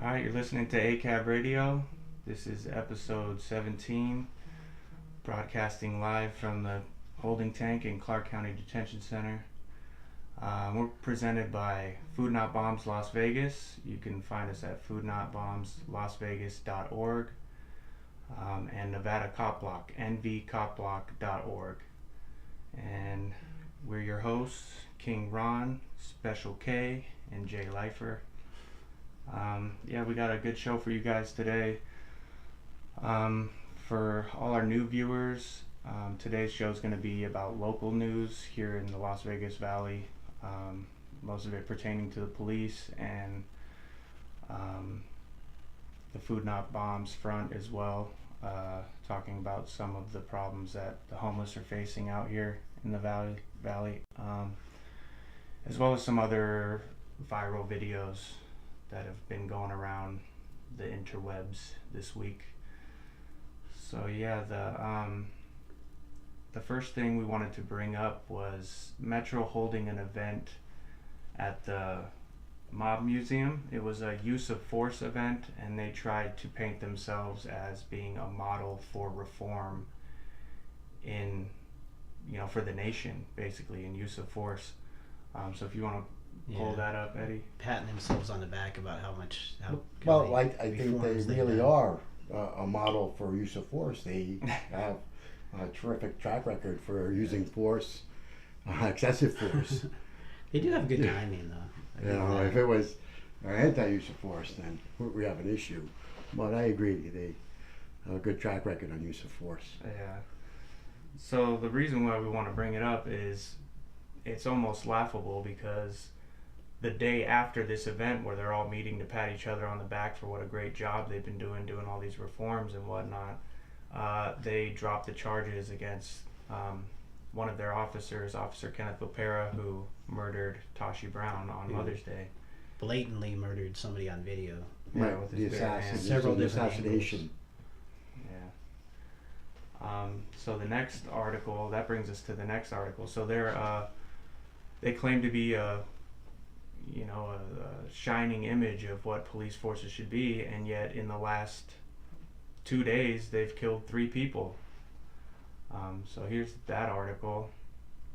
All right, you're listening to ACAB Radio. This is episode 17, broadcasting live from the holding tank in Clark County Detention Center. We're presented by Food Not Bombs Las Vegas. You can find us at foodnotbombslasvegas.org and Nevada Cop Block, nvcopblock.org. And we're your hosts, King Ron, Special K, and Jay Leifer. We got a good show for you guys today. For all our new viewers, today's show is going to be about local news here in the Las Vegas Valley, most of it pertaining to the police and the Food Not Bombs front as well, talking about some of the problems that the homeless are facing out here in the valley, as well as some other viral videos that have been going around the interwebs this week. So yeah, the first thing we wanted to bring up was Metro holding an event at the Mob Museum. It was a use of force event, and they tried to paint themselves as being a model for reform for the nation, basically, in use of force. So if you want to pull that up, Eddie. Patting themselves on the back about how I think they really are a model for use of force. They have a terrific track record for using force, excessive force. They do have good timing, though. If it was anti-use of force, then we have an issue. But I agree, they have a good track record on use of force. Yeah. So the reason why we want to bring it up is it's almost laughable, because the day after this event where they're all meeting to pat each other on the back for what a great job they've been doing all these reforms and whatnot, they dropped the charges against one of their officers, Officer Kenneth Lopera, who murdered Tashii Brown on Mother's Day. Blatantly murdered somebody on video. Right, with the his bare hands. Several different assassination. Yeah. So the next article, that brings us to the next article. So they claim to be a shining image of what police forces should be, and yet in the last 2 days they've killed 3 people. So here's that article.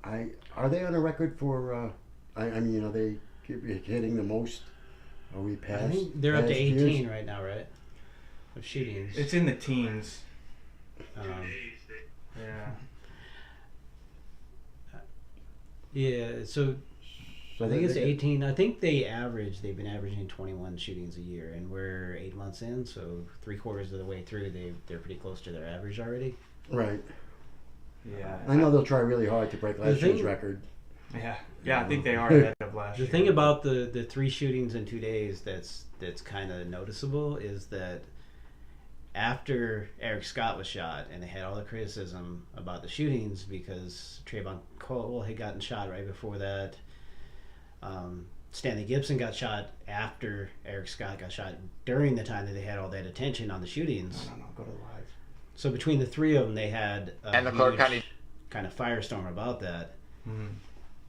Are they on a record for? Are they keep hitting the most? Are we past? I think they're up to 18 years? right now, right? Of shootings. It's in the teens. Yeah. So I think it's 18. I think they've been averaging 21 shootings a year, and we're 8 months in, so 3/4 of the way through, they're pretty close to their average already. Right. Yeah. I know they'll try really hard to break last year's record. Yeah, I think they are ahead of last year. The thing about the 3 shootings in 2 days that's kind of noticeable is that after Eric Scott was shot, and they had all the criticism about the shootings because Trayvon Cole had gotten shot right before that. Stanley Gibson got shot after Eric Scott got shot, during the time that they had all that attention on the shootings. No, go to live. So between the 3 of them, they had a huge kind of firestorm about that. Mm-hmm.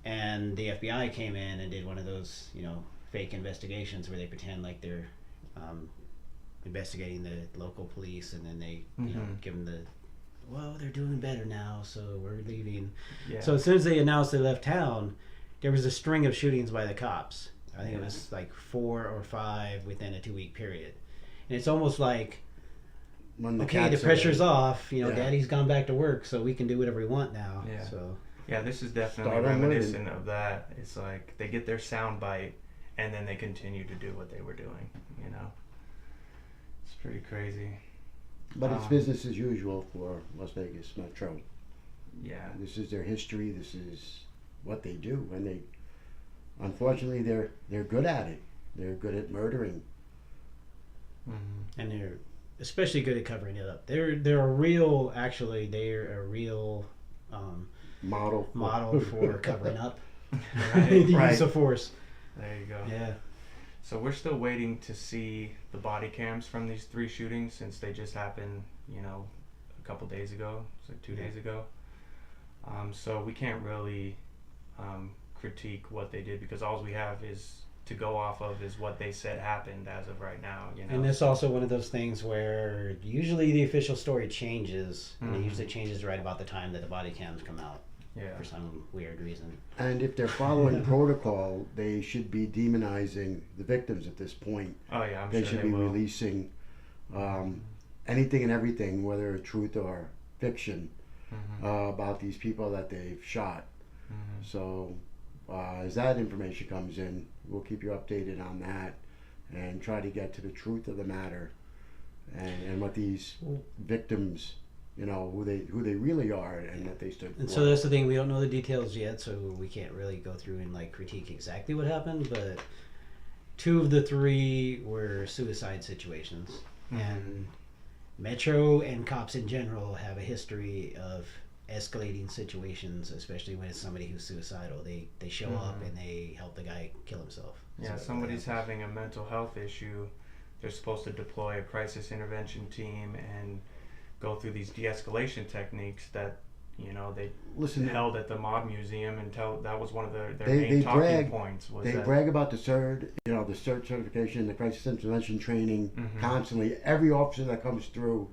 And the FBI came in and did one of those, fake investigations where they pretend like they're investigating the local police, and then they, give them they're doing better now, so we're leaving. Yeah. So as soon as they announced they left town, there was a string of shootings by the cops. I think it was like 4 or 5 within a 2-week period. And it's almost like, the pressure's off. Daddy's gone back to work, so we can do whatever we want now. Yeah. So. Yeah, this is definitely reminiscent of that. It's like they get their sound bite, and then they continue to do what they were doing. It's pretty crazy. But it's business as usual for Las Vegas Metro. Yeah. This is their history. This is what they do, and unfortunately they're good at it. They're good at murdering. Mm-hmm. And they're especially good at covering it up. They're a real model for covering up. Right. The use of force. There you go. Yeah. So we're still waiting to see the body cams from these 3 shootings, since they just happened, a couple days ago. It's like 2 days ago. So we can't really critique what they did, because all we have is to go off of is what they said happened as of right now. You know? And it's also one of those things where usually the official story changes, and Mm-hmm. it usually changes right about the time that the body cams come out. Yeah. For some weird reason. And if they're following protocol, they should be demonizing the victims at this point. Oh yeah, I'm They sure should they be will. releasing anything and everything, whether truth or fiction, Mm-hmm. about these people that they've shot. Mm-hmm. So as that information comes in, we'll keep you updated on that and try to get to the truth of the matter and what these victims, you know, who they really are and that they stood for. And so that's the thing, we don't know the details yet, so we can't really go through and like critique exactly what happened, but 2 of the 3 were suicide situations. Mm-hmm. And Metro and cops in general have a history of escalating situations, especially when it's somebody who's suicidal. They show up and they help the guy kill himself. Yeah, So somebody's having a mental health issue. They're supposed to deploy a crisis intervention team and go through these de-escalation techniques that, you know, they held at the mob museum until that was one of their main talking points. They brag about the CERT, you know, the CERT certification, the crisis intervention training constantly. Every officer that comes through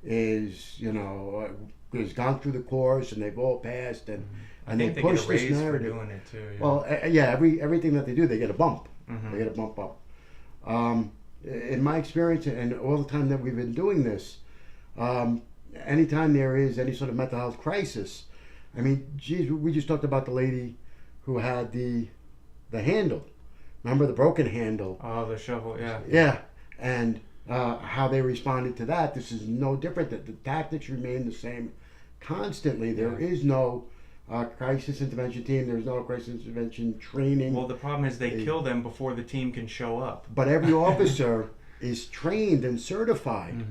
is, you know, has gone through the course and they've all passed, and I think they they push get a raise this for narrative. doing it too. Yeah. Well, everything that they do, they get a bump. They get a bump up. In my experience, and all the time that we've been doing this, anytime there is any sort of mental health crisis, I mean, geez, we just talked about the lady who had the handle. Remember the broken handle? Oh, the shovel, yeah. Yeah, and how they responded to that. This is no different. The tactics remain the same constantly. There is no crisis intervention team. There's no crisis intervention training. Well, the problem is they kill them before the team can show up. But every officer is trained and certified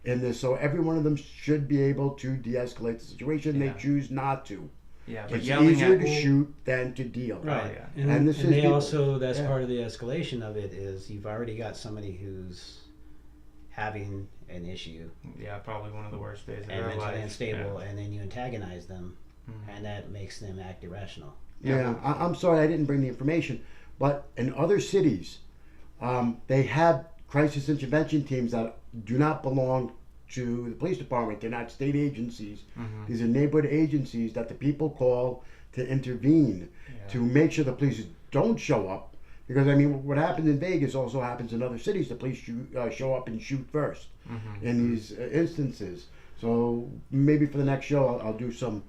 in this, so every one of them should be able to de-escalate the situation. Yeah. They choose not to. Yeah, but It's yelling easier at to shoot than to deal. Right. Oh, yeah. And this is they people- also, that's yeah. part of the escalation of it, is you've already got somebody who's having an issue Yeah, probably one of the worst days of and their mentally life. unstable, and then you antagonize them, and that makes them act irrational. Yeah, I'm sorry I didn't bring the information, but in other cities, they have crisis intervention teams that do not belong to the police department. They're not state agencies. These are neighborhood agencies that the people call to intervene, to make sure the police don't show up. Because, I mean, what happens in Vegas also happens in other cities. The police show up and shoot first in these instances. So maybe for the next show, I'll do some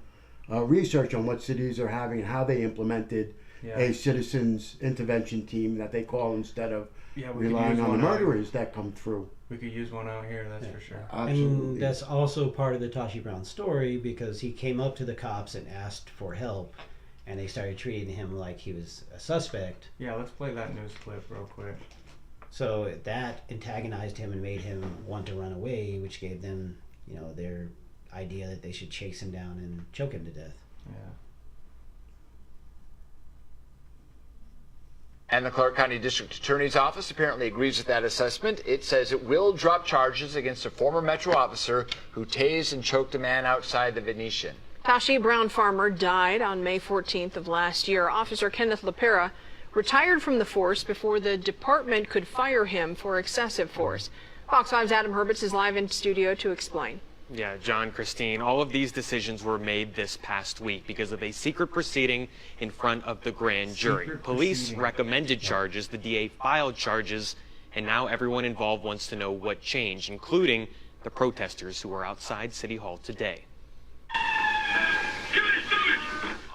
research on what cities are having and how they implemented a citizens intervention team that they call instead of relying on the murderers that come through. We could use one out here, that's for sure. Absolutely. And that's also part of the Tashii Brown story, because he came up to the cops and asked for help, and they started treating him like he was a suspect. Yeah, let's play that news clip real quick. So that antagonized him and made him want to run away, which gave them, you know, their idea that they should chase him down and choke him to death. Yeah. And the Clark County District Attorney's Office apparently agrees with that assessment. It says it will drop charges against a former Metro officer who tased and choked a man outside the Venetian. Tashii Brown farmer died on May 14th of last year. Officer Kenneth Lopera retired from the force before the department could fire him for excessive force. Fox 5's Adam Herbets is live in studio to explain. Yeah, John, Christine, all of these decisions were made this past week because of a secret proceeding in front of the grand jury. Police recommended charges, the DA filed charges, and now everyone involved wants to know what changed, including the protesters who are outside City Hall today.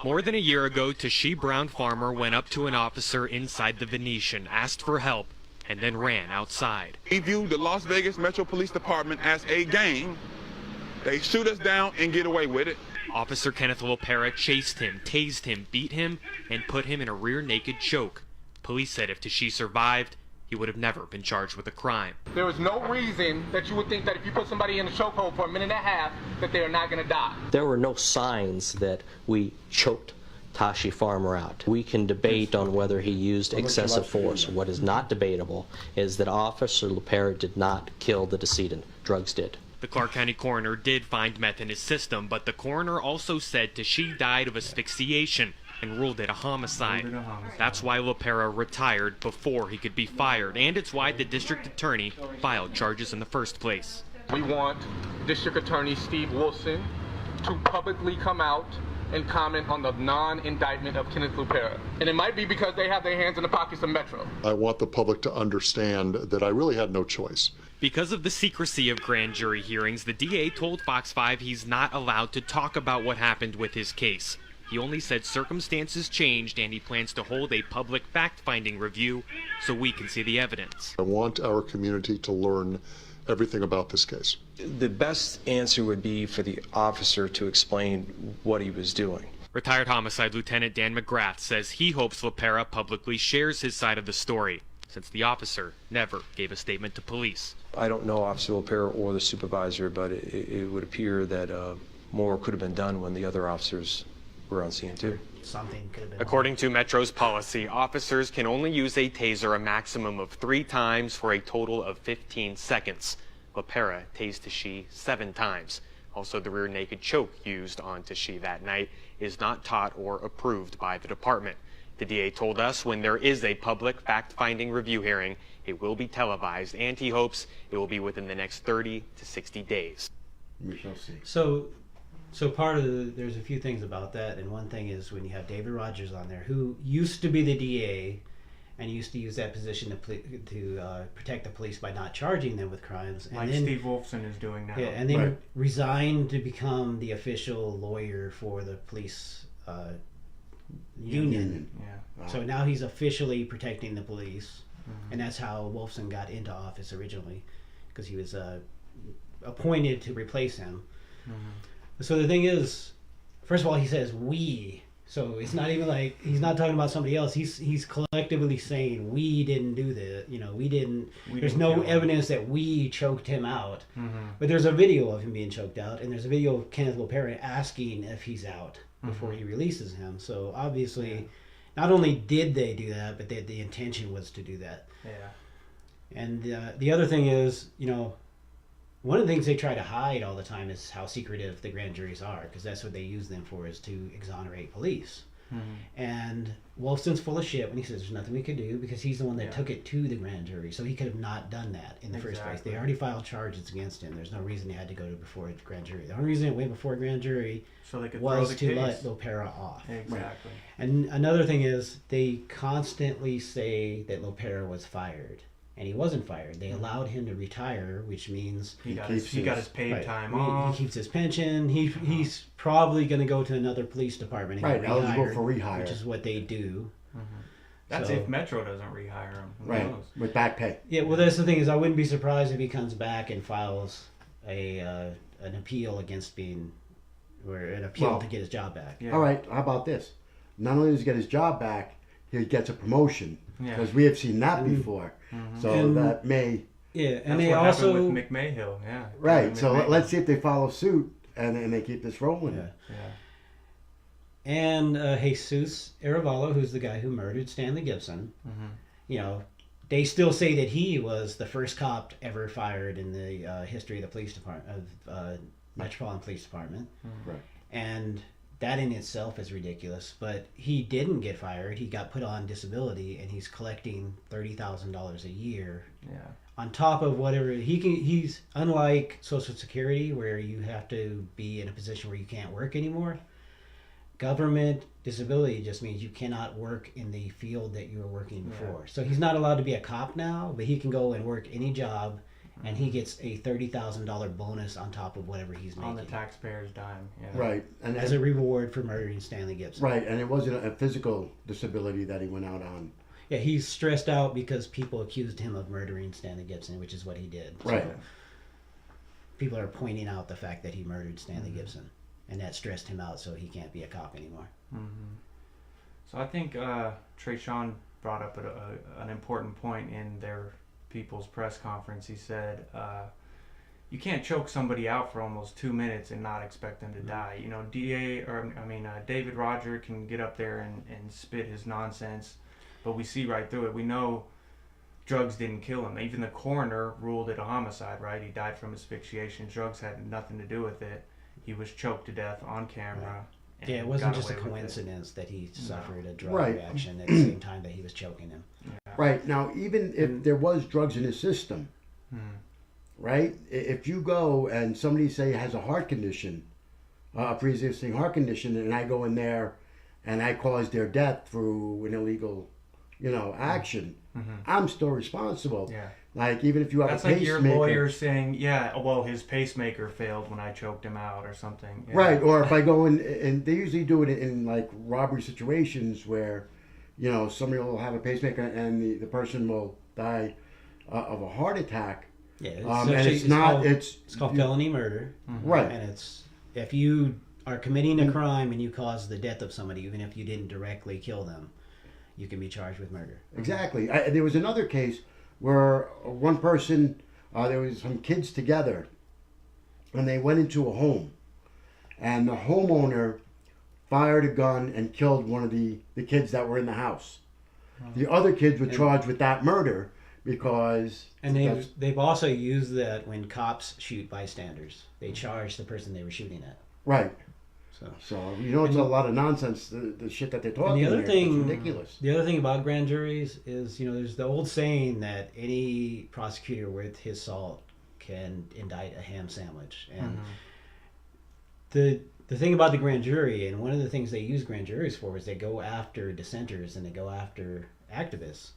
More than a year ago, Tashii Brown farmer went up to an officer inside the Venetian, asked for help, and then ran outside. We view the Las Vegas Metro Police Department as a gang. They shoot us down and get away with it. Officer Kenneth Lopera chased him, tased him, beat him, and put him in a rear naked choke. Police said if Tashii survived, he would have never been charged with a crime. There is no reason that you would think that if you put somebody in a chokehold for a minute and a half, that they are not going to die. There were no signs that we choked Tashii Farmer out. We can debate on whether he used excessive force. What is not debatable is that Officer Lopera did not kill the decedent. Drugs did. The Clark County coroner did find meth in his system, but the coroner also said Tashii died of asphyxiation and ruled it a homicide. That's why Lopera retired before he could be fired, and it's why the district attorney filed charges in the first place. We want District Attorney Steve Wolfson to publicly come out and comment on the non-indictment of Kenneth Lopera. And it might be because they have their hands in the pockets of Metro. I want the public to understand that I really had no choice. Because of the secrecy of grand jury hearings, the DA told Fox 5 he's not allowed to talk about what happened with his case. He only said circumstances changed and he plans to hold a public fact-finding review so we can see the evidence. I want our community to learn everything about this case. The best answer would be for the officer to explain what he was doing. Retired Homicide Lieutenant Dan McGrath says he hopes Lopera publicly shares his side of the story, since the officer never gave a statement to police. I don't know Officer Lopera or the supervisor, but it would appear that more could have been done when the other officers were on scene too. Something could have been. According to Metro's policy, officers can only use a taser a maximum of 3 times for a total of 15 seconds. Lopera tased Tashii 7 times. Also, the rear naked choke used on Tashii that night is not taught or approved by the department. The DA told us when there is a public fact-finding review hearing, it will be televised, and he hopes it will be within the next 30 to 60 days. We shall see. So part of there's a few things about that, and one thing is when you have David Rodger on there, who used to be the DA and used to use that position to protect the police by not charging them with crimes. And like then, Steve Wolfson is doing now. Yeah, and then resigned to become the official lawyer for the police union. Yeah. Wow. So now he's officially protecting the police, and that's how Wolfson got into office originally, because he was appointed to replace him. So the thing is, first of all, he says we. So it's not even like he's not talking about somebody else. He's collectively saying we didn't do this. You know, we didn't. There's no evidence that we choked him out. But there's a video of him being choked out, and there's a video of Kenneth Lopera asking if he's out before he releases him. So obviously, not only did they do that, but the intention was to do that. Yeah. And the other thing is, you know, one of the things they try to hide all the time is how secretive the grand juries are, because that's what they use them for, is to exonerate police. And Wolfson's full of shit when he says there's nothing we could do, because he's the one that took it to the grand jury, so he could have not done that in the first place. They already filed charges against him. There's no reason they had to go to before a grand jury. The only reason it went before a grand jury so they could was to let Lopera off. Exactly. And another thing is they constantly say that Lopera was fired. And he wasn't fired. They allowed him to retire, which means he got his paid time off. He keeps his pension. He's probably going to go to another police department and get eligible for rehire, which is what they do. That's if Metro doesn't rehire him. Who knows? With back pay. Yeah, well, that's the thing is I wouldn't be surprised if he comes back and files an appeal against being, or an appeal to get his job back. All right, how about this? Not only does he get his job back, he gets a promotion, because we have seen that before. So that may... Yeah, and that's they what also... happened with McMahill, Right, so let's see if they follow suit and they keep this rolling. Yeah. And Jesus Arevalo, who's the guy who murdered Stanley Gibson, you know, they still say that he was the first cop ever fired in the history of the police department, of Metropolitan Police Department. Right. And that in itself is ridiculous, but he didn't get fired. He got put on disability, and he's collecting $30,000 a year. Yeah. On top of whatever he's unlike Social Security, where you have to be in a position where you can't work anymore. Government disability just means you cannot work in the field that you were working before. So he's not allowed to be a cop now, but he can go and work any job, and he gets a $30,000 bonus on top of whatever he's making. On the taxpayer's dime. Yeah. Right. And as a reward for murdering Stanley Gibson. Right, and it wasn't a physical disability that he went out on. Yeah, he's stressed out because people accused him of murdering Stanley Gibson, which is what he did. Right. So people are pointing out the fact that he murdered Stanley Gibson, and that stressed him out, so he can't be a cop anymore. So I think Trayshawn brought up an important point in their People's press conference. He said, you can't choke somebody out for almost 2 minutes and not expect them to die. You know, David Rodger can get up there and spit his nonsense, but we see right through it. We know drugs didn't kill him. Even the coroner ruled it a homicide, right? He died from asphyxiation. Drugs had nothing to do with it. He was choked to death on camera. Right. Yeah, it wasn't just a coincidence that he suffered a drug right. reaction at the same time that he was choking him. Yeah. Right. Now, even if there was drugs in his system, right? If you go and somebody, say, has a heart condition, a pre-existing heart condition, and I go in there and I cause their death through an illegal, action, I'm still responsible. Yeah. Like, even if you have That's a like pacemaker. your lawyer saying, yeah, well, his pacemaker failed when I choked him out or something. Yeah. Right. Or if I go in, and they usually do it in like robbery situations where, somebody will have a pacemaker and the person will die of a heart attack. Yeah. It's called felony murder. Right. And it's, if you are committing a crime and you cause the death of somebody, even if you didn't directly kill them, you can be charged with murder. Exactly. There was another case where one person, there was some kids together, and they went into a home, and the homeowner fired a gun and killed one of the kids that were in the house. The other kids were charged with that murder because... And they've also used that when cops shoot bystanders. They charge the person they were shooting at. Right. So it's a lot of nonsense, the shit that they're talking about. It's ridiculous. The other thing about grand juries is, there's the old saying that any prosecutor worth his salt can indict a ham sandwich. And the thing about the grand jury, and one of the things they use grand juries for, is they go after dissenters and they go after activists.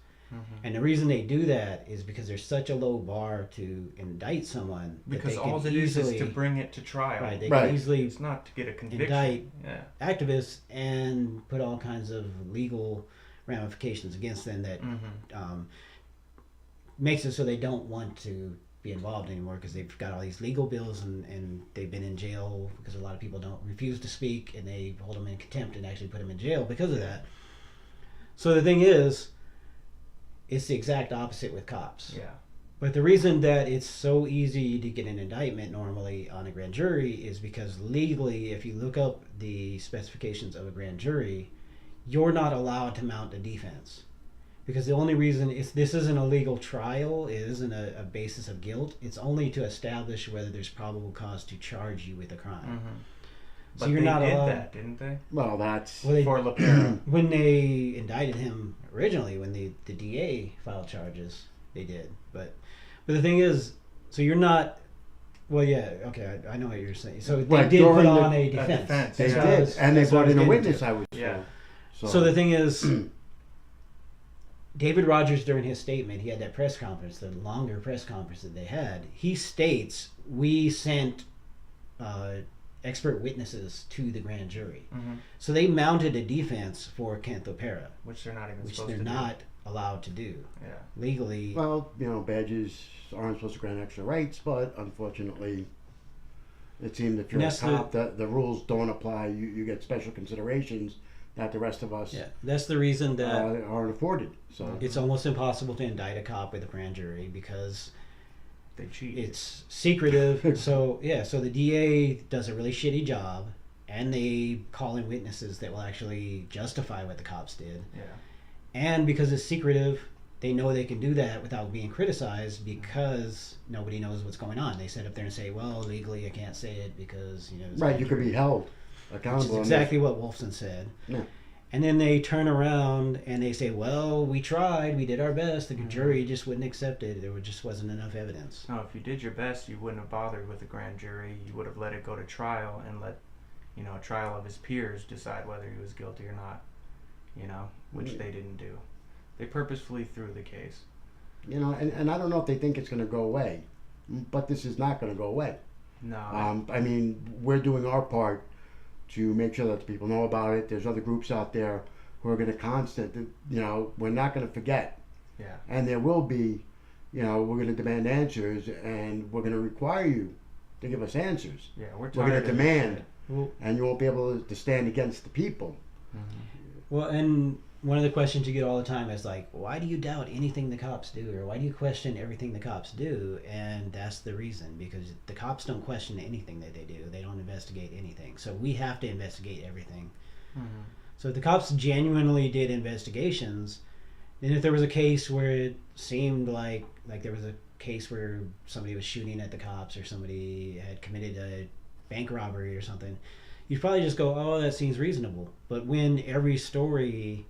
And the reason they do that is because there's such a low bar to indict someone. Because all it is to bring it to trial. Right, they can easily it's not to get a conviction. Indict activists and put all kinds of legal ramifications against them that makes it so they don't want to be involved anymore because they've got all these legal bills and they've been in jail because a lot of people don't refuse to speak and they hold them in contempt and actually put them in jail because of that. So the thing is, it's the exact opposite with cops. Yeah. But the reason that it's so easy to get an indictment normally on a grand jury is because legally, if you look up the specifications of a grand jury, you're not allowed to mount a defense. Because the only reason this isn't a legal trial, it isn't a basis of guilt, it's only to establish whether there's probable cause to charge you with a crime. So but you're not allowed. That, didn't they? Well, that's for Lopera. When they indicted him originally, when the DA filed charges, they did. But the thing is, so you're not. Well, yeah, okay, I know what you're saying. So they did put on a defense. They did, and they brought in a witness. I was told. So the thing is, David Rodger, during his statement, he had that press conference, the longer press conference that they had. He states, we sent expert witnesses to the grand jury. So they mounted a defense for Kenneth Lopera. Which they're not even supposed to do. Which they're not allowed to do. Yeah. Legally. Well, badges aren't supposed to grant extra rights, but unfortunately, it seems if you're a cop, the rules don't apply. You get special considerations that the rest of us that's the reason that aren't afforded. So it's almost impossible to indict a cop with a grand jury because they cheat. It's secretive. So the DA does a really shitty job, and they call in witnesses that will actually justify what the cops did. Yeah. And because it's secretive, they know they can do that without being criticized because nobody knows what's going on. They sit up there and say, "Well, legally, I can't say it because right, you could be held accountable." Which is exactly what Wolfson said. Yeah. And then they turn around and they say, well, we tried, we did our best, the jury just wouldn't accept it, there just wasn't enough evidence. No, if you did your best, you wouldn't have bothered with the grand jury, you would have let it go to trial and let, a trial of his peers decide whether he was guilty or not, which they didn't do. They purposefully threw the case. And I don't know if they think it's going to go away, but this is not going to go away. No. We're doing our part to make sure that the people know about it. There's other groups out there who are going to we're not going to forget. Yeah. And there will be, we're going to demand answers, and we're going to require you to give us answers. Yeah, we're going to demand, and you won't be able to stand against the people. Well, and one of the questions you get all the time is like, why do you doubt anything the cops do, or why do you question everything the cops do? And that's the reason, because the cops don't question anything that they do. They don't investigate anything. So we have to investigate everything. So if the cops genuinely did investigations, And if there was a case where it seemed like there was a case where somebody was shooting at the cops or somebody had committed a bank robbery or something, you'd probably just go, oh, that seems reasonable. But when every story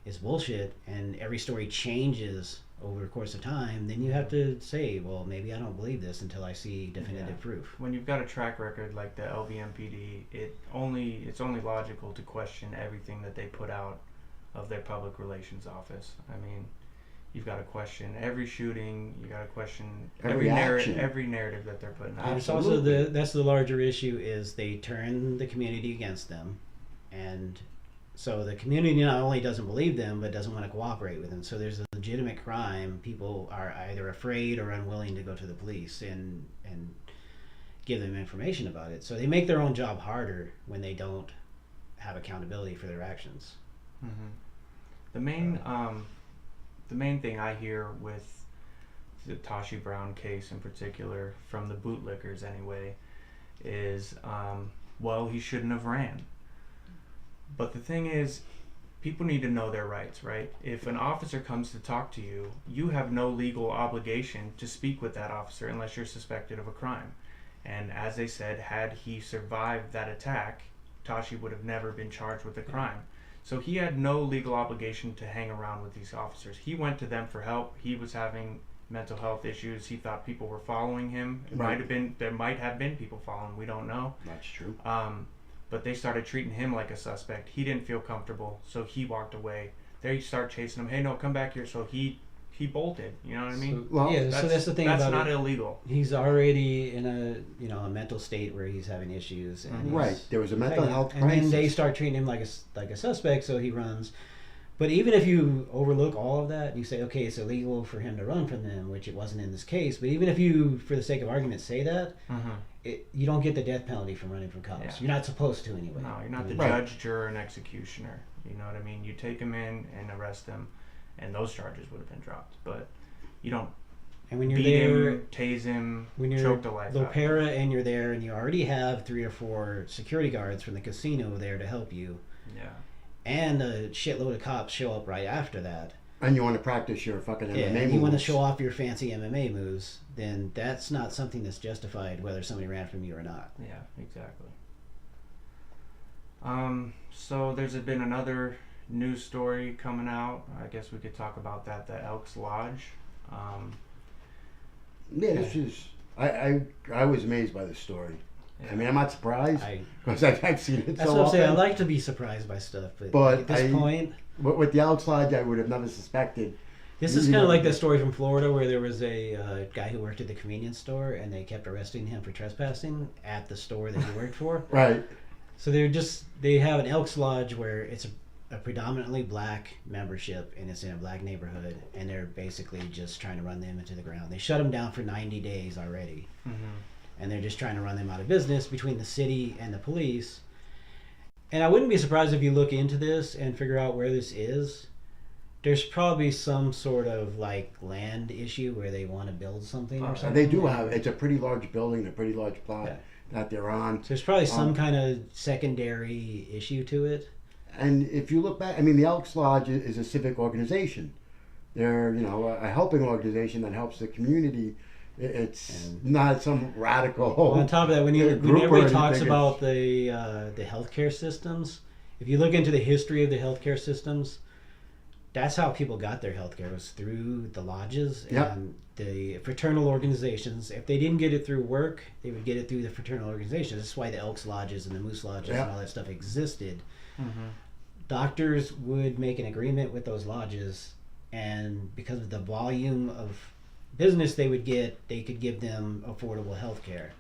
is bullshit and every story changes over the course of time, then you have to say, well, maybe I don't believe this until I see definitive proof. When you've got a track record like the LVMPD, it's only logical to question everything that they put out of their public relations office. I mean, you've got to question every shooting. You got to question every narrative that they're putting out. And it's also that's the larger issue is they turn the community against them, and so the community not only doesn't believe them but doesn't want to cooperate with them. So there's a legitimate crime. People are either afraid or unwilling to go to the police and give them information about it. So they make their own job harder when they don't have accountability for their actions. Mm-hmm. The main thing I hear with the Tashii Brown case in particular, from the bootlickers anyway, is, well, he shouldn't have ran. But the thing is, people need to know their rights, right? If an officer comes to talk to you, you have no legal obligation to speak with that officer unless you're suspected of a crime. And as they said, had he survived that attack, Tashii would have never been charged with a crime. So he had no legal obligation to hang around with these officers. He went to them for help. He was having mental health issues. He thought people were following him. There might have been people following him. We don't know. That's true. But they started treating him like a suspect. He didn't feel comfortable, so he walked away. They start chasing him. Hey, no, come back here. So he bolted. You know what I mean? So that's the thing about it. That's not illegal. He's already in a mental state where he's having issues. And there was a mental health crisis. And then they start treating him like a suspect, so he runs. But even if you overlook all of that, you say, okay, it's illegal for him to run from them, which it wasn't in this case. But even if you, for the sake of argument, say that, you don't get the death penalty from running from cops. Yeah. You're not supposed to anyway. No, you're not the judge, juror, and executioner. You know what I mean? You take him in and arrest him, and those charges would have been dropped. But you don't when you're beat there, him, tase him, when you're choke the life out of him. Lopera and you're there, and you already have 3 or 4 security guards from the casino there to help you. Yeah. And a shitload of cops show up right after that. And you want to practice your fucking MMA moves. You want to show off your fancy MMA moves, then that's not something that's justified whether somebody ran from you or not. Yeah, exactly. So there's been another news story coming out. I guess we could talk about that, the Elks Lodge. This is... I was amazed by this story. Yeah. I mean, I'm not surprised because I've seen it so often. That's what I'm saying. I like to be surprised by stuff, but at this point... With the Elks Lodge, I would have never suspected. This is kind of like the story from Florida where there was a guy who worked at the convenience store and they kept arresting him for trespassing at the store that he worked for. Right. So they have an Elks Lodge where it's a predominantly black membership and it's in a black neighborhood, and they're basically just trying to run them into the ground. They shut them down for 90 days already. And they're just trying to run them out of business between the city and the police. And I wouldn't be surprised if you look into this and figure out where this is. There's probably some sort of like land issue where they want to build something or something. They do have. It's a pretty large building, a pretty large plot that they're on. So there's probably some kind of secondary issue to it. And if you look back, I mean, the Elks Lodge is a civic organization. They're, a helping organization that helps the community. It's not some radical. Well, on top of that, when everybody talks about the healthcare systems, if you look into the history of the healthcare systems, that's how people got their healthcare, was through the lodges and the fraternal organizations. If they didn't get it through work, they would get it through the fraternal organizations. That's why the Elks Lodges and the Moose Lodges and all that stuff existed. Doctors would make an agreement with those lodges, and because of the volume of business they would get, they could give them affordable health care.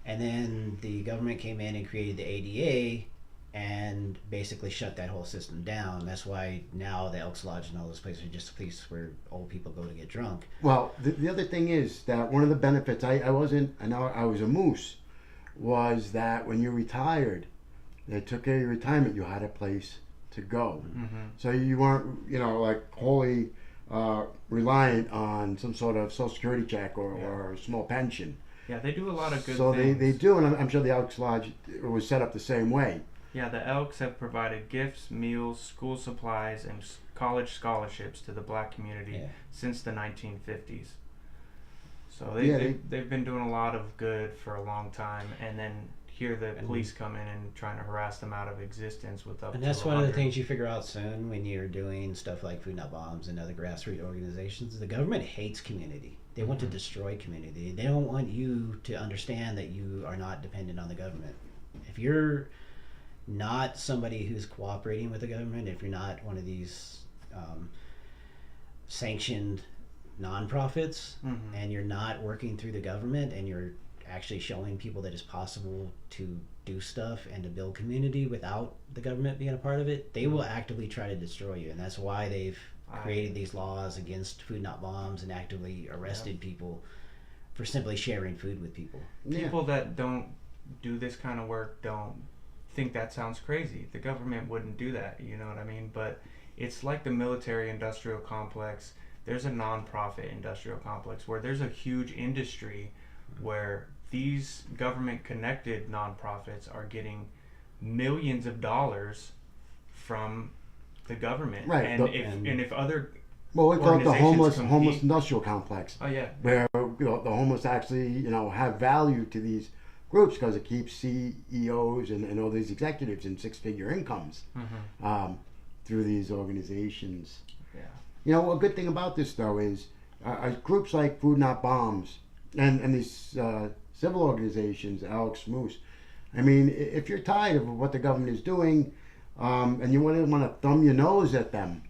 And then the government came in and created the ADA and basically shut that whole system down. That's why now the Elks Lodge and all those places are just a place where old people go to get drunk. Well, the other thing is that one of the benefits, I was a moose, was that when you retired, they took care of your retirement, you had a place to go. So you weren't, like wholly reliant on some sort of Social Security check or a small pension. Yeah, they do a lot of good things. So they do, and I'm sure the Elks Lodge was set up the same way. Yeah, the Elks have provided gifts, meals, school supplies, and college scholarships to the black community since the 1950s. So they've been doing a lot of good for a long time, and then here the police come in and trying to harass them out of existence with up to 100. And that's one of the things you figure out soon when you're doing stuff like Food Not Bombs and other grassroots organizations. The government hates community. They want to destroy community. They don't want you to understand that you are not dependent on the government. If you're not somebody who's cooperating with the government, if you're not one of these sanctioned nonprofits, and you're not working through the government, and you're actually showing people that it's possible to do stuff and to build community without the government being a part of it, they will actively try to destroy you. And that's why they've created these laws against Food Not Bombs and actively arrested people for simply sharing food with people. People that don't do this kind of work don't think that sounds crazy. The government wouldn't do that, you know what I mean? But it's like the military industrial complex. There's a non-profit industrial complex where there's a huge industry where these government-connected nonprofits are getting millions of dollars from the government. Right. And if other we call it the homeless industrial complex. Oh yeah. Where the homeless actually have value to these groups because it keeps CEOs and all these executives in six-figure incomes through these organizations. Yeah. A good thing about this though is groups like Food Not Bombs and these civil organizations, Elks, Moose. I mean, if you're tired of what the government is doing, and you want to thumb your nose at them,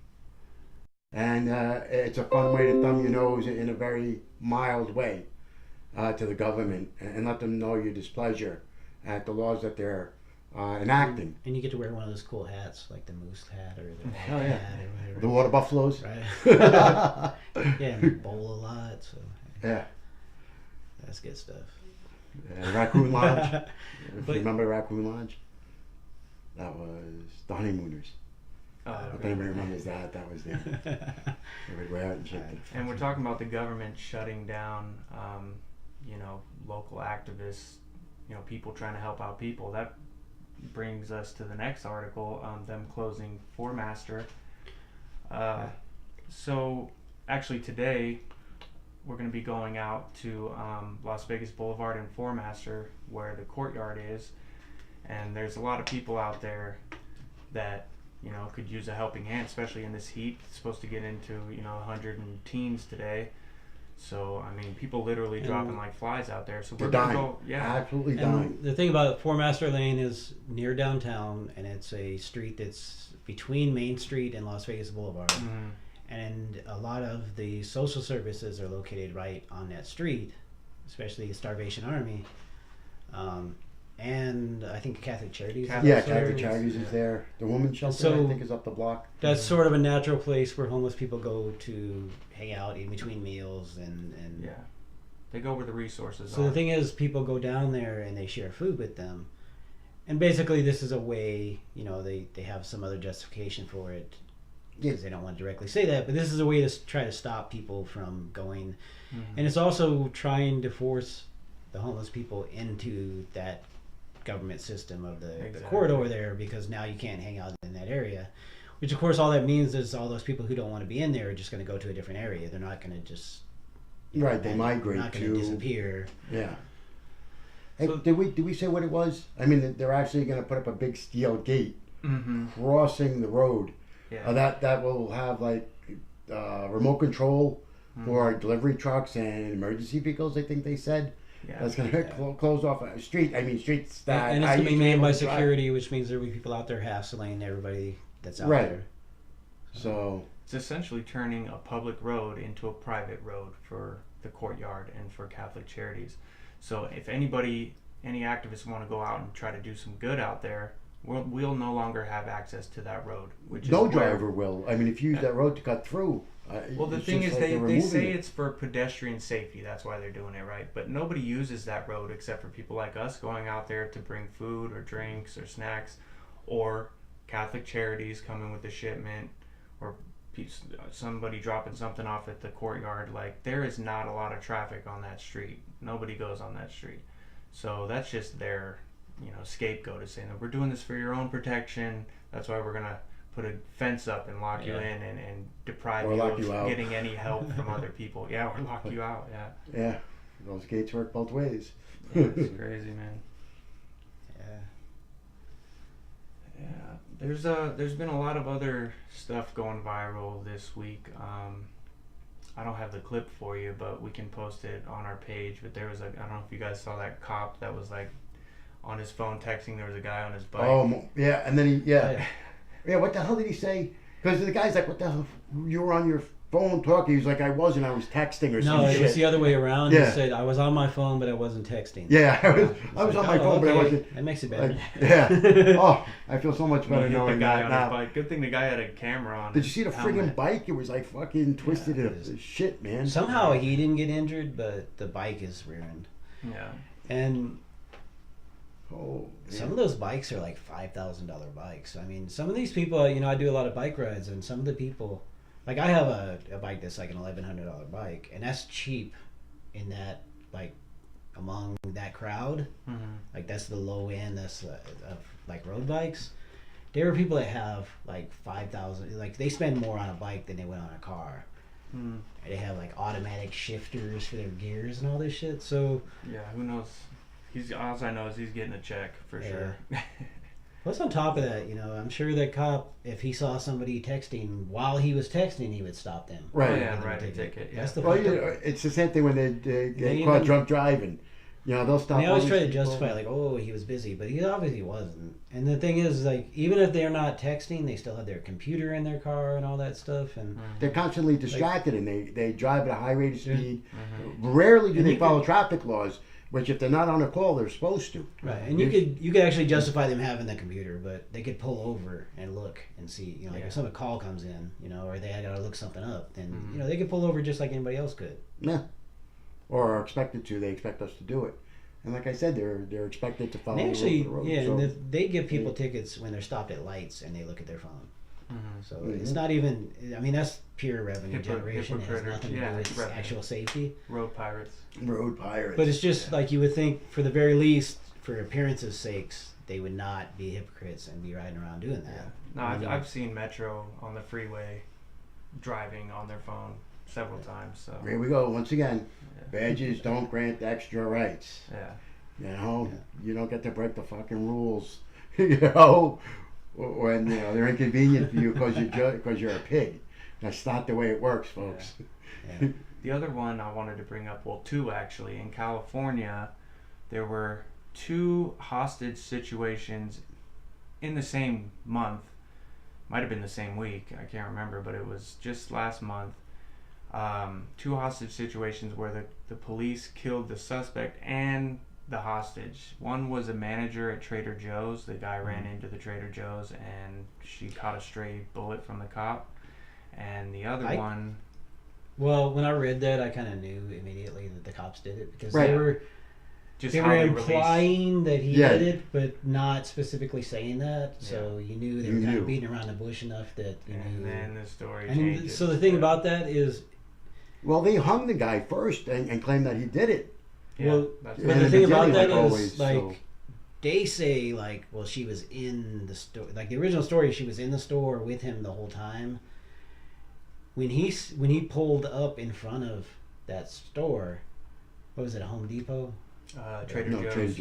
and it's a fun way to thumb your nose in a very mild way to the government and let them know your displeasure at the laws that they're enacting. And you get to wear one of those cool hats, like the moose hat or the hat or whatever. The water buffaloes. Right. Yeah, and you bowl a lot. So yeah, that's good stuff. Raccoon Lodge. If you remember Raccoon Lodge, that was the Honeymooners. If anybody remembers that was them. They would wear it and shit. And we're talking about the government shutting down, local activists, people trying to help out people. That brings us to the next article, them closing Four Master. So actually today we're going to be going out to Las Vegas Boulevard and Four Master where the courtyard is, and there's a lot of people out there that could use a helping hand, especially in this heat. It's supposed to get into 100 and teens today. So I mean, people literally dropping like flies out there. So we're dying. gonna go, absolutely dying. The thing about Four Master Lane is near downtown, and it's a street that's between Main Street and Las Vegas Boulevard. And a lot of the social services are located right on that street, especially the Starvation Army. And I think Catholic Charities. Catholic Charities is there. The Women's Shelter, I think, is up the block. That's sort of a natural place where homeless people go to hang out in between meals and they go where the resources are. So the thing is, people go down there and they share food with them. And basically this is a way, they have some other justification for it because they don't want to directly say that, but this is a way to try to stop people from going. And it's also trying to force the homeless people into that government system of the corridor there, because now you can't hang out in that area, which of course all that means is all those people who don't want to be in there are just going to go to a different area. They're not going to just they migrate. Not going to disappear. Yeah. Hey, so, did we say what it was? I mean, they're actually going to put up a big steel gate crossing the road. That will have like remote control for delivery trucks and emergency vehicles. I think they said. That's going to close off a street. I mean, streets that and it's going to be manned by security, which means there will be people out there hassling everybody that's out there. So it's essentially turning a public road into a private road for the courtyard and for Catholic Charities. So if any activists want to go out and try to do some good out there, we'll no longer have access to that road. No driver will. I mean, if you use that road to cut through. Well, the thing is, they say it's for pedestrian safety. That's why they're doing it, right? But nobody uses that road except for people like us going out there to bring food or drinks or snacks, or Catholic Charities coming with a shipment, or somebody dropping something off at the courtyard. Like, there is not a lot of traffic on that street. Nobody goes on that street. So that's just their scapegoat is saying that we're doing this for your own protection. That's why we're gonna put a fence up and lock you in and deprive you of getting any help from other people. Yeah, or lock you out. Yeah. Yeah, those gates work both ways. Yeah, it's crazy, man. Yeah. There's been a lot of other stuff going viral this week. I don't have the clip for you, but we can post it on our page. But there was I don't know if you guys saw that cop that was like on his phone texting. There was a guy on his bike. Oh yeah, and then yeah. What the hell did he say? Because the guy's like, "What the hell? You were on your phone talking." He was like, "I wasn't. I was texting or something." No, it was the other way around. Yeah. He said, "I was on my phone, but I wasn't texting." Yeah, I was on my phone, but I wasn't. That makes it better. Oh, I feel so much better knowing that now. Bike. Good thing the guy had a camera on. Did you see the friggin' bike? It was like fucking twisted as shit, man. Somehow he didn't get injured, but the bike is ruined. Yeah. And some of those bikes are like $5,000 bikes. I mean, some of these people, I do a lot of bike rides, and some of the people, like I have a bike that's like an $1,100 bike, and that's cheap in that, like, among that crowd. Like that's the low end of like road bikes. There are people that have like $5,000, like they spend more on a bike than they would on a car. And they have like automatic shifters for their gears and all this shit. So yeah, who knows? All I know is he's getting a check for sure. Plus, on top of that, I'm sure that cop, if he saw somebody texting while he was texting, he would stop them. Right. Write a ticket. Yeah. It's the same thing when they get caught drunk driving. They'll stop. And they always try to justify, like, oh, he was busy, but he obviously wasn't. And the thing is, like, even if they're not texting, they still have their computer in their car and all that stuff, and they're constantly distracted, and they drive at a high rate of speed. Rarely do they follow traffic laws, which if they're not on a call, they're supposed to. Right, and you could actually justify them having the computer, but they could pull over and look and see, like if some call comes in, or they got to look something up, then they could pull over just like anybody else could. Yeah. Or are expected to. They expect us to do it, and like I said, they're expected to follow. And actually, the road. And they give people tickets when they're stopped at lights and they look at their phone. So it's not even. I mean, that's pure revenue generation. It has nothing to do with actual safety. Road pirates. But it's just like you would think, for the very least, for appearances' sakes, they would not be hypocrites and be riding around doing that. Yeah. No, I've seen Metro on the freeway driving on their phone several times. So here we go once again. Badges don't grant extra rights. Yeah. You don't get to break the fucking rules. When they're inconvenient for you because you're a pig. That's not the way it works, folks. Yeah. The other one I wanted to bring up, well, two actually. In California, there were 2 hostage situations in the same month. Might have been the same week. I can't remember, but it was just last month. 2 hostage situations where the police killed the suspect and the hostage. One was a manager at Trader Joe's. The guy ran into the Trader Joe's and she caught a stray bullet from the cop. And the other one... Well, when I read that, I kind of knew immediately that the cops did it, because they were implying that he did it, but not specifically saying that. So you knew they were kind of beating around the bush enough that you knew. And then the story changes. So the thing about that is... Well, they hung the guy first and claimed that he did it. Yeah, well, but the thing about that is, they say, well, she was in the store. Like, the original story, she was in the store with him the whole time. When he pulled up in front of that store, what was it, a Home Depot? Trader Joe's.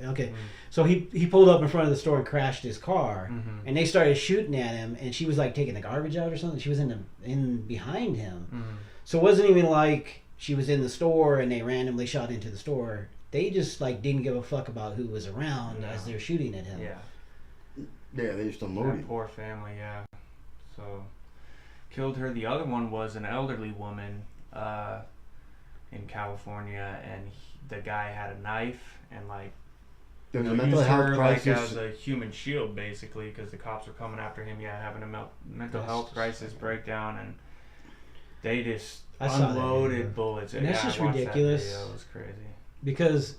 Okay. So he pulled up in front of the store and crashed his car, and they started shooting at him, and she was like taking the garbage out or something. She was in behind him. So it wasn't even like she was in the store and they randomly shot into the store. They just didn't give a fuck about who was around as they're shooting at him. Yeah, they just unloaded. That poor family, yeah. So killed her. The other one was an elderly woman in California, and the guy had a knife and there's a mental health crisis. As a human shield, basically, because the cops were coming after him. Having a mental health crisis breakdown, and they just unloaded bullets. And that's just ridiculous. That video. It was crazy. Because,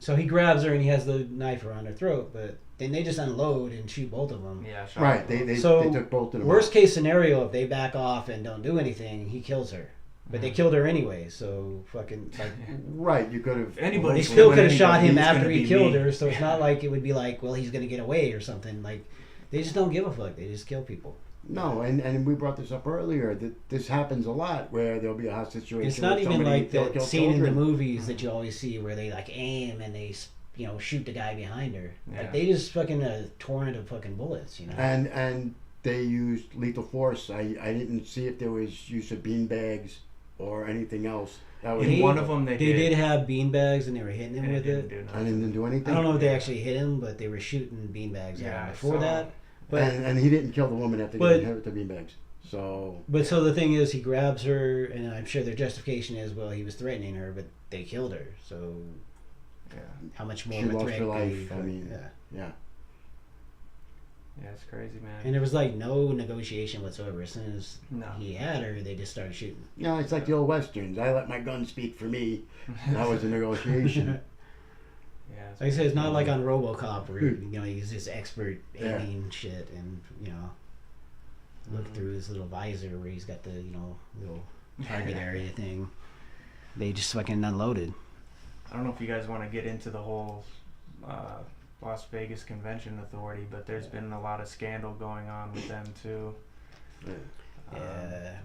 so he grabs her and he has the knife around her throat, but then they just unload and shoot both of them. Yeah, right. They took both of them. Worst case scenario, if they back off and don't do anything, he kills her. But they killed her anyway, so fucking like right. You could have. Anybody. They still could have shot him after he killed her, so it's not like it would be like, well, he's gonna get away or something. Like they just don't give a fuck. They just kill people. No, and we brought this up earlier that this happens a lot where there'll be a hostage situation. It's not even like that scene in the children. movies that you always see where they like aim and they shoot the guy behind her. Yeah. Like they just fucking a torrent of fucking bullets, you know. And they used lethal force. I didn't see if there was use of beanbags or anything else. That was one of them. They did have beanbags and they were hitting him with it. I didn't do anything. I don't know if they actually hit him, but they were shooting beanbags at him before that. But and he didn't kill the woman after getting hit with the beanbags. So. But so the thing is, he grabs her, and I'm sure their justification is, well, he was threatening her, but they killed her. So. Yeah. How much more She of a lost threat her could life. you- I mean. Yeah. Yeah, it's crazy, man. And there was like no negotiation whatsoever. As soon as No. he had her, they just started shooting. Yeah, it's like the old westerns. I let my gun speak for me. That was a negotiation. Yeah. Like I said, it's not like on RoboCop where he's this expert aiming shit and look through his little visor where he's got the little target area thing. They just fucking unloaded. I don't know if you guys want to get into the whole Las Vegas Convention Authority, but there's been a lot of scandal going on with them too.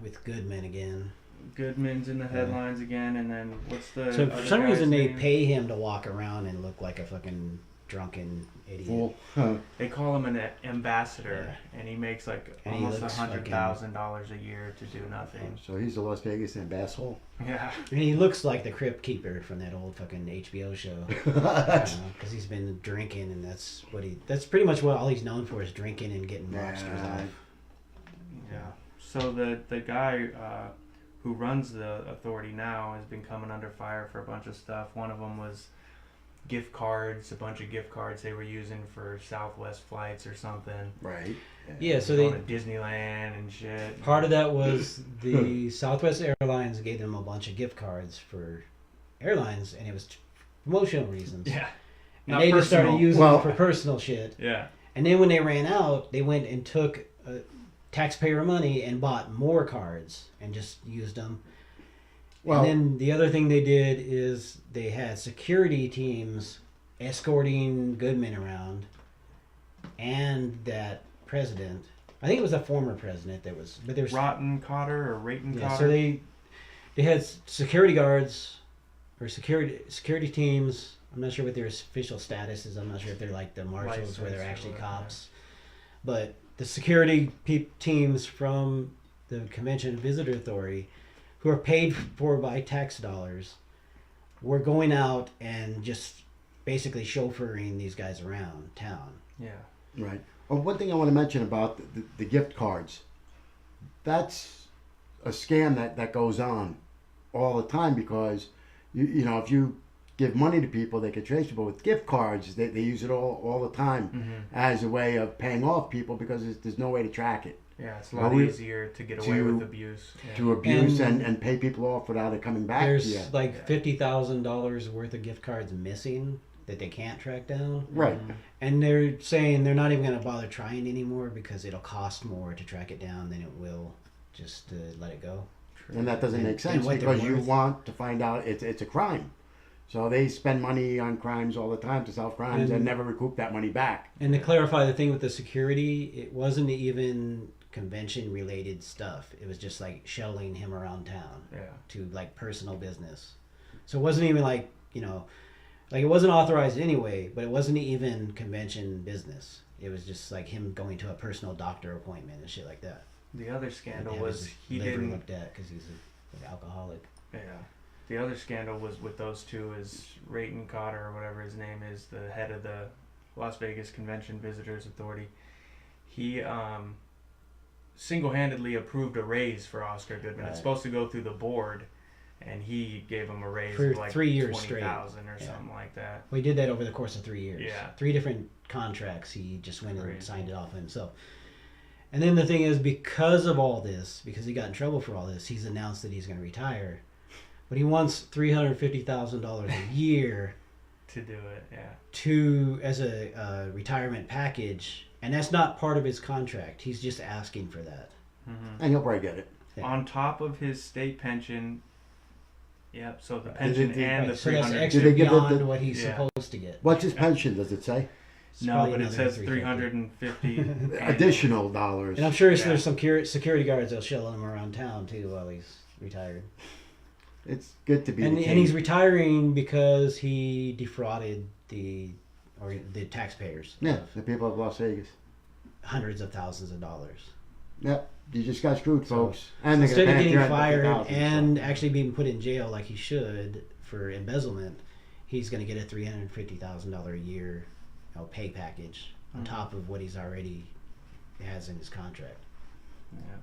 With Goodman again. Goodman's in the headlines again, and then what's the? So for other some guy's reason they name? pay him to walk around and look like a fucking drunken idiot. Fool. Huh. They call him an ambassador, and he makes like And he almost looks $100,000 a year to do nothing. So he's the Las Vegas ambassador. Yeah. And he looks like the Crypt Keeper from that old fucking HBO show. Because he's been drinking, and that's pretty much what all he's known for is drinking and getting mobsters off. Yeah. So the guy who runs the authority now has been coming under fire for a bunch of stuff. One of them was gift cards, a bunch of gift cards they were using for Southwest flights or something. Right. Yeah, so going to Disneyland and shit. Part of that was the Southwest Airlines gave them a bunch of gift cards for airlines, and it was promotional reasons. Yeah. And Not they just started personal. using them for personal shit. Yeah. And then when they ran out, they went and took taxpayer money and bought more cards and just used them. Well, and then the other thing they did is they had security teams escorting Goodman around, and that president, I think it was a former president that was, but there was Rotten Cotter or Rayton Cotter. so they had security guards or security teams. I'm not sure what their official status is. I'm not sure if they're like the marshals where they're actually cops, but the security teams from the Convention and Visitor Authority, who are paid for by tax dollars, were going out and just basically chauffeuring these guys around town. Yeah. Right. Well, one thing I want to mention about the gift cards, that's a scam that goes on all the time because, you know, if you give money to people, they can trace people. With gift cards, they use it all the time as a way of paying off people because there's no way to track it. Yeah, it's a lot easier to get away with abuse. Yeah. To abuse and pay people off without it coming back to you. There's like $50,000 worth of gift cards missing that they can't track down. Right. And they're saying they're not even going to bother trying anymore because it'll cost more to track it down than it will just to let it go. And that doesn't make sense because you want to find out it's a crime. So they spend money on crimes all the time to solve crimes and never recoup that money back. And to clarify the thing with the security, it wasn't even convention related stuff. It was just like shuttling him around town to like personal business. So it wasn't even like, you know, like it wasn't authorized anyway, but it wasn't even convention business. It was just like him going to a personal doctor appointment and shit like that. The other scandal And was he liver didn't looked at because he's an alcoholic. Yeah. The other scandal was with those two is Rayton Cotter or whatever his name is, the head of the Las Vegas Convention Visitors Authority. He single-handedly approved a raise for Oscar Goodman. It's supposed to go through the board, and he gave him a raise For of like 3 years 20,000 or something like that. Well, he did that over the course of 3 years. Yeah. 3 different contracts. He just went and signed it off himself. And then the thing is, because of all this, because he got in trouble for all this, he's announced that he's going to retire. But he wants $350,000 a year to do it, as a retirement package, and that's not part of his contract. He's just asking for that. And he'll probably get it. on top of his state pension. Yep. So the pension and the so that's 300. extra beyond what he's supposed to get. What's his pension? Does it say? No, but it says 350 additional dollars. And I'm sure there's some security guards that'll shell him around town too while he's retired. It's good to be. And he's retiring because he defrauded the taxpayers. Yeah, the people of Las Vegas. Hundreds of thousands of dollars. Yep, you just got screwed, folks. So And instead of getting fired and actually being put in jail like he should for embezzlement, he's going to get a $350,000 a year pay package on top of what he's already has in his contract. Yeah.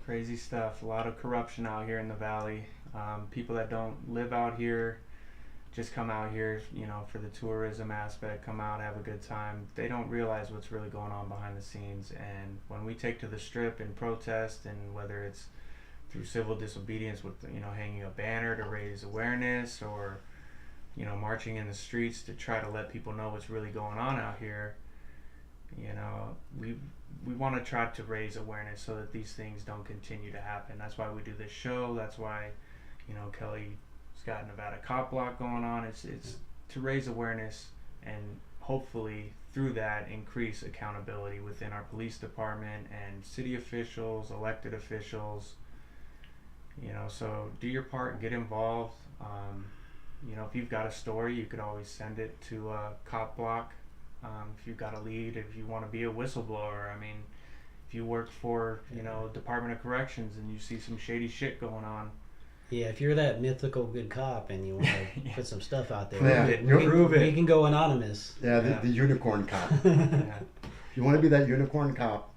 Crazy stuff. A lot of corruption out here in the valley. People that don't live out here just come out here, for the tourism aspect, come out, have a good time. They don't realize what's really going on behind the scenes. And when we take to the strip and protest, and whether it's through civil disobedience with, hanging a banner to raise awareness, or, marching in the streets to try to let people know what's really going on out here, we want to try to raise awareness so that these things don't continue to happen. That's why we do this show. That's why, Kelly's got Nevada Cop Block going on. It's to raise awareness and hopefully through that increase accountability within our police department and city officials, elected officials. So do your part and get involved. If you've got a story, you could always send it to Cop Block. If you've got a lead, if you want to be a whistleblower, if you work for, Department of Corrections and you see some shady shit going on. Yeah, if you're that mythical good cop and you want to put some stuff out there, we can go anonymous. Yeah, the unicorn cop. If you want to be that unicorn cop.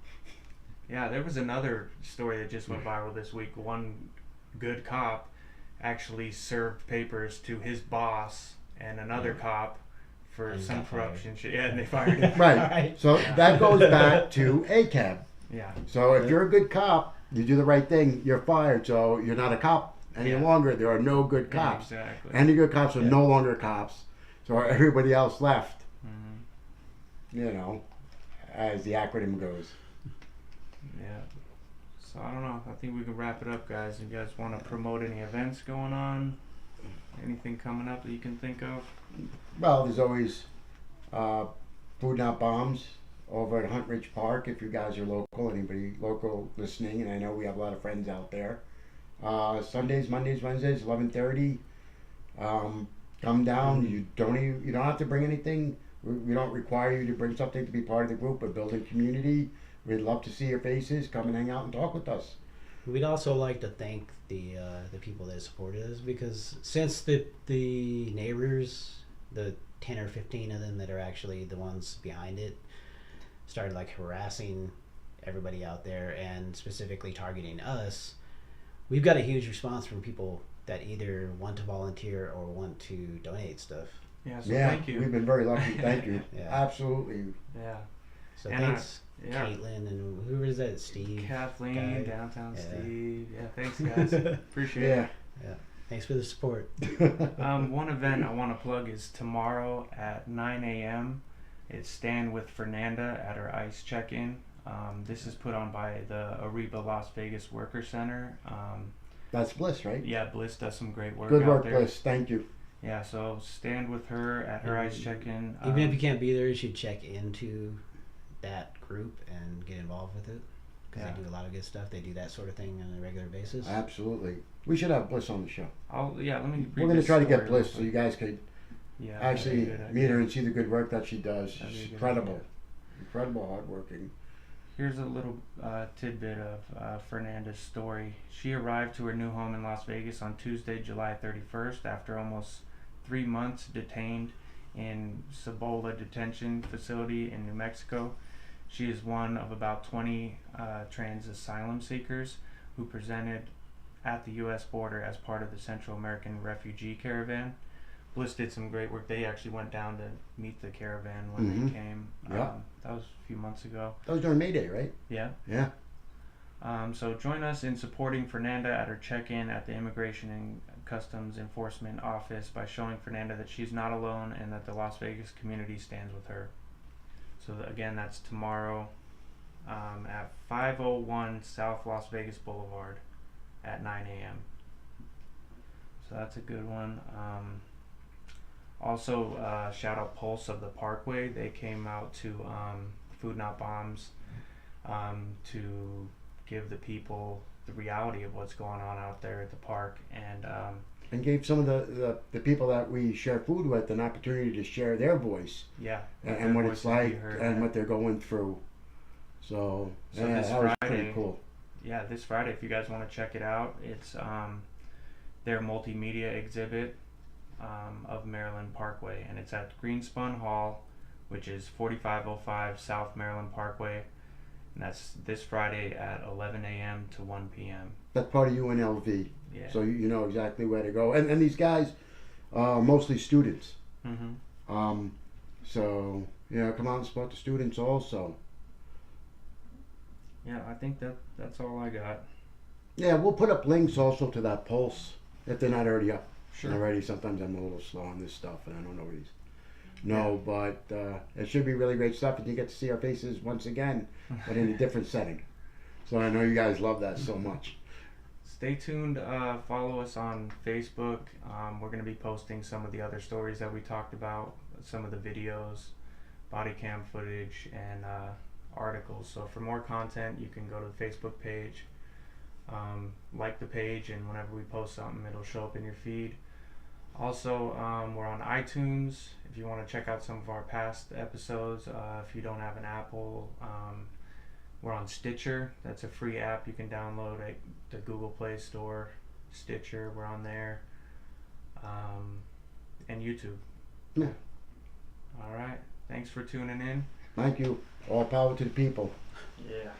Yeah, there was another story that just went viral this week. One good cop actually served papers to his boss and another cop for some corruption shit. Yeah, and they fired him. Right. So that goes back to ACAB. Yeah. So if you're a good cop, you do the right thing, you're fired. So you're not a cop any longer. There are no good cops. Yeah, exactly. Any good cops are no longer cops. So everybody else left. As the acronym goes. Yeah. So I don't know. I think we can wrap it up, guys. You guys want to promote any events going on? Anything coming up that you can think of? Well, there's always Food Not Bombs over at Hunt Ridge Park. If you guys are local, anybody local listening, and I know we have a lot of friends out there. Sundays, Mondays, Wednesdays, 11:30. Come down. You don't have to bring anything. We don't require you to bring something to be part of the group. We're building community. We'd love to see your faces. Come and hang out and talk with us. We'd also like to thank the people that supported us, because since the neighbors, the 10 or 15 of them that are actually the ones behind it, started harassing everybody out there and specifically targeting us, we've got a huge response from people that either want to volunteer or want to donate stuff. Yeah, so thank you. We've been very lucky. Thank you. Absolutely. Yeah. So thanks, Caitlin, and who is that? Steve. Kathleen, Downtown Steve. Yeah, thanks, guys. Appreciate it. Yeah. Thanks for the support. One event I want to plug is tomorrow at 9 a.m. It's Stand with Fernanda at her ICE check-in. This is put on by the Ariba Las Vegas Worker Center. That's Bliss, right? Yeah, Bliss does some great work. Good work, out there. Bliss. Thank you. Yeah, so stand with her at her ICE check-in. Even if you can't be there, you should check into that group and get involved with it, because they do a lot of good stuff. They do that sort of thing on a regular basis. Absolutely. We should have Bliss on the show. Let me. We're going to try to get Bliss so you guys could Yeah, actually meet her and see the good work that she does. She's incredible. Incredible hardworking. Here's a little tidbit of Fernanda's story. She arrived to her new home in Las Vegas on Tuesday, July 31st, after almost 3 months detained in Cibola Detention Facility in New Mexico. She is one of about 20 trans asylum seekers who presented at the U.S. border as part of the Central American Refugee Caravan. Bliss did some great work. They actually went down to meet the caravan when they came. Yeah. That was a few months ago. That was during May Day, right? Yeah. Yeah. So join us in supporting Fernanda at her check-in at the Immigration and Customs Enforcement Office by showing Fernanda that she's not alone and that the Las Vegas community stands with her. So again, that's tomorrow at 501 South Las Vegas Boulevard at 9 a.m. So that's a good one. Also, shout out Pulse of the Parkway. They came out to Food Not Bombs to give the people the reality of what's going on out there at the park, and gave some of the people that we share food with an opportunity to share their voice. Yeah. And what it's like and what they're going through. So yeah, this that was Friday, pretty cool. Yeah, this Friday, if you guys want to check it out, it's their multimedia exhibit of Maryland Parkway, and it's at Greenspun Hall, which is 4505 South Maryland Parkway, and that's this Friday at 11 a.m. to 1 p.m. That's part of UNLV, yeah. So you know exactly where to go. And these guys are mostly students. Mm-hmm. So yeah, come out and support the students also. Yeah, I think that's all I got. Yeah, we'll put up links also to that Pulse if they're not already up. Sure. Already, sometimes I'm a little slow on this stuff, and I don't know these. No, but it should be really great stuff, and you get to see our faces once again, but in a different setting. So I know you guys love that so much. Stay tuned. Follow us on Facebook. We're going to be posting some of the other stories that we talked about, some of the videos, body cam footage, and articles. So for more content, you can go to the Facebook page, like the page, and whenever we post something, it'll show up in your feed. Also, we're on iTunes if you want to check out some of our past episodes. If you don't have an Apple, we're on Stitcher. That's a free app you can download at the Google Play Store. Stitcher, we're on there. And YouTube. Yeah. All right. Thanks for tuning in. Thank you. All power to the people. Yeah.